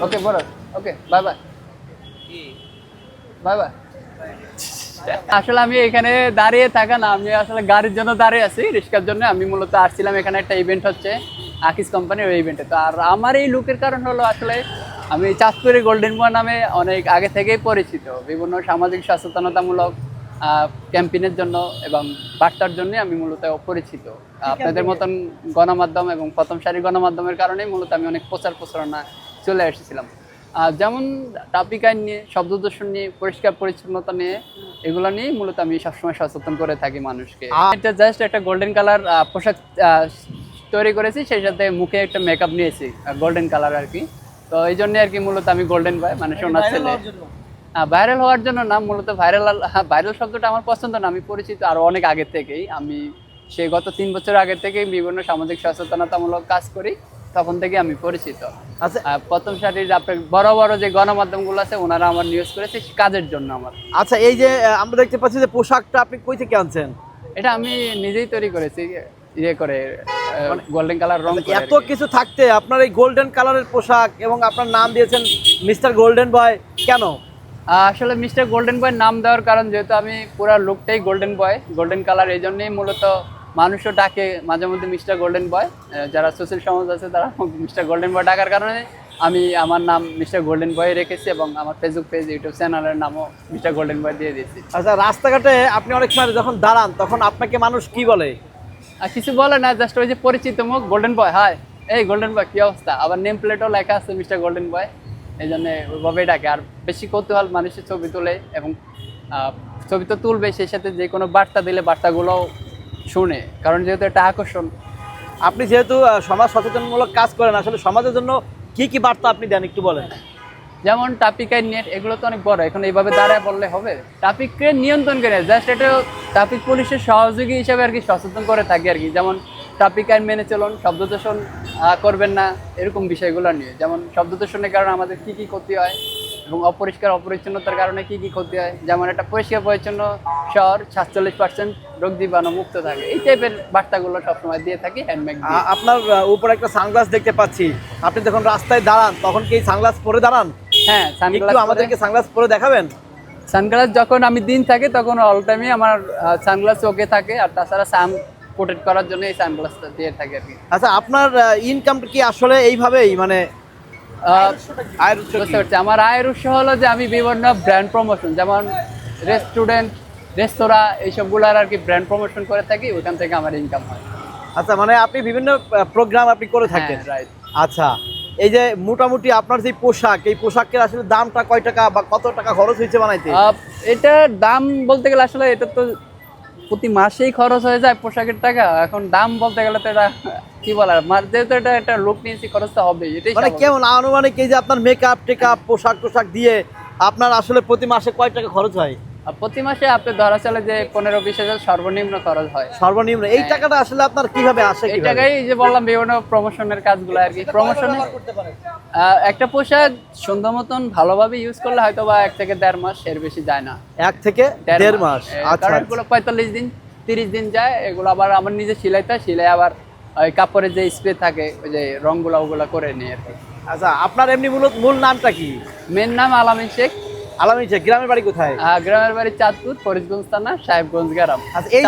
ওকে বড়, okay bye bye bye bye. আসলে আমি এখানে দাঁড়িয়ে থাকা না, আমি আসলে গাড়ির জন্য দাঁড়িয়ে আছি, রিক্সার জন্য। আমি মূলত আসছিলাম এখানে একটা ইভেন্ট হচ্ছে আকিস কোম্পানির, ওই ইভেন্টে। তো আর আমার এই লুকের কারণ হলো আসলে আমি চাঁদপুরে গোল্ডেন বয় নামে অনেক আগে থেকেই পরিচিত। বিভিন্ন সামাজিক সচেতনতামূলক ক্যাম্পেইনের জন্য এবং বার্তার জন্য আমি মূলত পরিচিত। আপনাদের মতন গণমাধ্যম এবং প্রথম সারির গণমাধ্যমের কারণেই মূলত আমি অনেক প্রচার প্রচারণা চলে এসেছিলাম। যেমন ট্রাফিক আইন নিয়ে, শব্দ দূষণ নিয়ে, পরিষ্কার পরিচ্ছন্নতা নিয়ে, এগুলো নিয়ে মূলত আমি সবসময় সচেতন করে থাকি মানুষকে। এটা জাস্ট একটা গোল্ডেন কালার পোশাক তৈরি করেছি, সেই সাথে মুখে একটা মেকআপ নিয়েছি গোল্ডেন কালার আর কি। তো এই জন্য আর কি মূলত আমি গোল্ডেন বয়, মানে সোনার ছেলে। ভাইরাল হওয়ার জন্য না, মূলত ভাইরাল শব্দটা আমার পছন্দ না। আমি পরিচিত আরো অনেক আগে থেকেই, আমি সেই গত 3 বছর আগে থেকেই বিভিন্ন সামাজিক সচেতনতামূলক কাজ করি, তখন থেকে আমি পরিচিত। আচ্ছা প্রথম সারির আপনার বড় বড় যে গণমাধ্যমগুলো আছে, ওনারা আমার নিউজ করেছে কাজের জন্য আমার। আচ্ছা, এই যে আমরা দেখতে পাচ্ছি যে পোশাকটা আপনি কই থেকে আনছেন? এটা আমি নিজেই তৈরি করেছি, ইয়ে করে গোল্ডেন কালার রং করে। এত কিছু থাকতে আপনার এই গোল্ডেন কালারের পোশাক এবং আপনার নাম দিয়েছেন মিস্টার গোল্ডেন বয়, কেন? আসলে মিস্টার গোল্ডেন বয় নাম দেওয়ার কারণ, যেহেতু আমি পুরো লুকটাই গোল্ডেন বয়, গোল্ডেন কালার, এই জন্যই মূলত মানুষও ডাকে মাঝে মধ্যে মিস্টার গোল্ডেন বয়। যারা সোশ্যাল সমাজ আছে তারা মিস্টার গোল্ডেন বয় ডাকার কারণে আমি আমার নাম মিস্টার গোল্ডেন বয় রেখেছি এবং আমার ফেসবুক পেজ, ইউটিউব চ্যানেলের নামও মিস্টার গোল্ডেন বয় দিয়ে দিয়েছি। আচ্ছা, রাস্তাঘাটে আপনি অনেক সময় যখন দাঁড়ান তখন আপনাকে মানুষ কি বলে? আর কিছু বলে না, জাস্ট ওই যে পরিচিত মুখ গোল্ডেন বয়, হাই এই গোল্ডেন বয়, কি অবস্থা। আবার নেম প্লেটও লেখা আছে মিস্টার গোল্ডেন বয়, এই জন্য ওইভাবেই ডাকে। আর বেশি কৌতূহল মানুষের ছবি তোলে এবং ছবি তো তুলবে, সেই সাথে যে কোনো বার্তা দিলে বার্তাগুলো শুনে, কারণ যেহেতু একটা আকর্ষণ। আপনি যেহেতু সমাজ সচেতনমূলক কাজ করেন, আসলে সমাজের জন্য কি কি বার্তা আপনি দেন একটু বলেন। যেমন ট্রাফিক আইন নিয়ে, এগুলো তো অনেক বড়, এখন এইভাবে দাঁড়ায় বললে হবে। ট্রাফিককে নিয়ন্ত্রণ করে জাস্ট এটা ট্রাফিক পুলিশের সহযোগী হিসেবে আর কি সচেতন করে থাকি আর কি। যেমন ট্রাফিক আইন মেনে চলুন, শব্দ দূষণ করবেন না, এরকম বিষয়গুলো নিয়ে। যেমন শব্দ দূষণের কারণে আমাদের কী কী ক্ষতি হয় এবং অপরিচ্ছন্নতার কারণে কী কী ক্ষতি হয়। যেমন একটা পরিষ্কার পরিচ্ছন্ন শহর 47% রোগ জীবাণু মুক্ত থাকে, এই টাইপের বার্তাগুলো সবসময় দিয়ে থাকি হ্যান্ডমেড দিয়ে। আপনার উপরে একটা সানগ্লাস দেখতে পাচ্ছি, আপনি যখন রাস্তায় দাঁড়ান তখন কি সানগ্লাস পরে দাঁড়ান? হ্যাঁ, একটু আমাদেরকে সানগ্লাস পরে দেখাবেন। সানগ্লাস যখন আমি দিন থাকে তখন অল টাইমই আমার সানগ্লাস ওকে থাকে, আর তাছাড়া সান প্রোটেক্ট করার জন্য এই সানগ্লাসটা দিয়ে থাকে আর কি। আচ্ছা, আপনার ইনকাম কি আসলে এইভাবেই, মানে আয়ের উৎস বুঝতে কি? পারছি, আমার আয়ের উৎস হলো যে আমি বিভিন্ন ব্র্যান্ড প্রমোশন, যেমন রেস্টুরেন্ট, রেস্তোরাঁ, এইসবগুলোর আর কি ব্র্যান্ড প্রমোশন করে থাকি, ওইখান থেকে আমার ইনকাম হয়। আচ্ছা, মানে আপনি বিভিন্ন প্রোগ্রাম আপনি করে থাকেন। রাইট। আচ্ছা, এই যে মোটামুটি আপনার যে পোশাক, এই পোশাকের আসলে দামটা কয় টাকা বা কত টাকা খরচ হয়েছে বানাইতে? এটার দাম বলতে গেলে আসলে এটা তো প্রতি মাসেই খরচ হয়ে যায় পোশাকের টাকা। এখন দাম বলতে গেলে তো এটা কি বলার, যেহেতু এটা একটা লোক নিয়েছি, খরচ তো হবেই। এটাই মানে কেমন আনুমানিক, এই যে আপনার মেকআপ টেকআপ পোশাক টোশাক দিয়ে আপনার আসলে প্রতি মাসে কয় টাকা খরচ হয়? প্রতি মাসে আপনি ধরা চলে যে 15-20 হাজার সর্বনিম্ন খরচ হয়। সর্বনিম্ন এই টাকাটা আসলে আপনার কিভাবে আসে? এই টাকাই যে বললাম বিভিন্ন প্রমোশনের কাজগুলো আর কি। প্রমোশনে একটা পোশাক সুন্দর মতন ভালোভাবে ইউজ করলে হয়তো বা 1 থেকে 1.5 মাস, এর বেশি যায় না। 1 থেকে 1.5 মাস। আচ্ছা, কারণ এগুলো 45 দিন 30 দিন যায়। এগুলো আবার আমার নিজে সিলাইতে সিলাই, আবার ওই কাপড়ের যে স্প্রে থাকে, ওই যে রংগুলো ওগুলো করে নিই আর কি। আচ্ছা, আপনার এমনি মূল নামটা কি? মেন নাম আলামিন শেখ। আলামিন শেখ। গ্রামের বাড়ি কোথায়? গ্রামের বাড়ি চাঁদপুর, ফরিদগঞ্জ থানা, সাহেবগঞ্জ গ্রাম। আচ্ছা, এই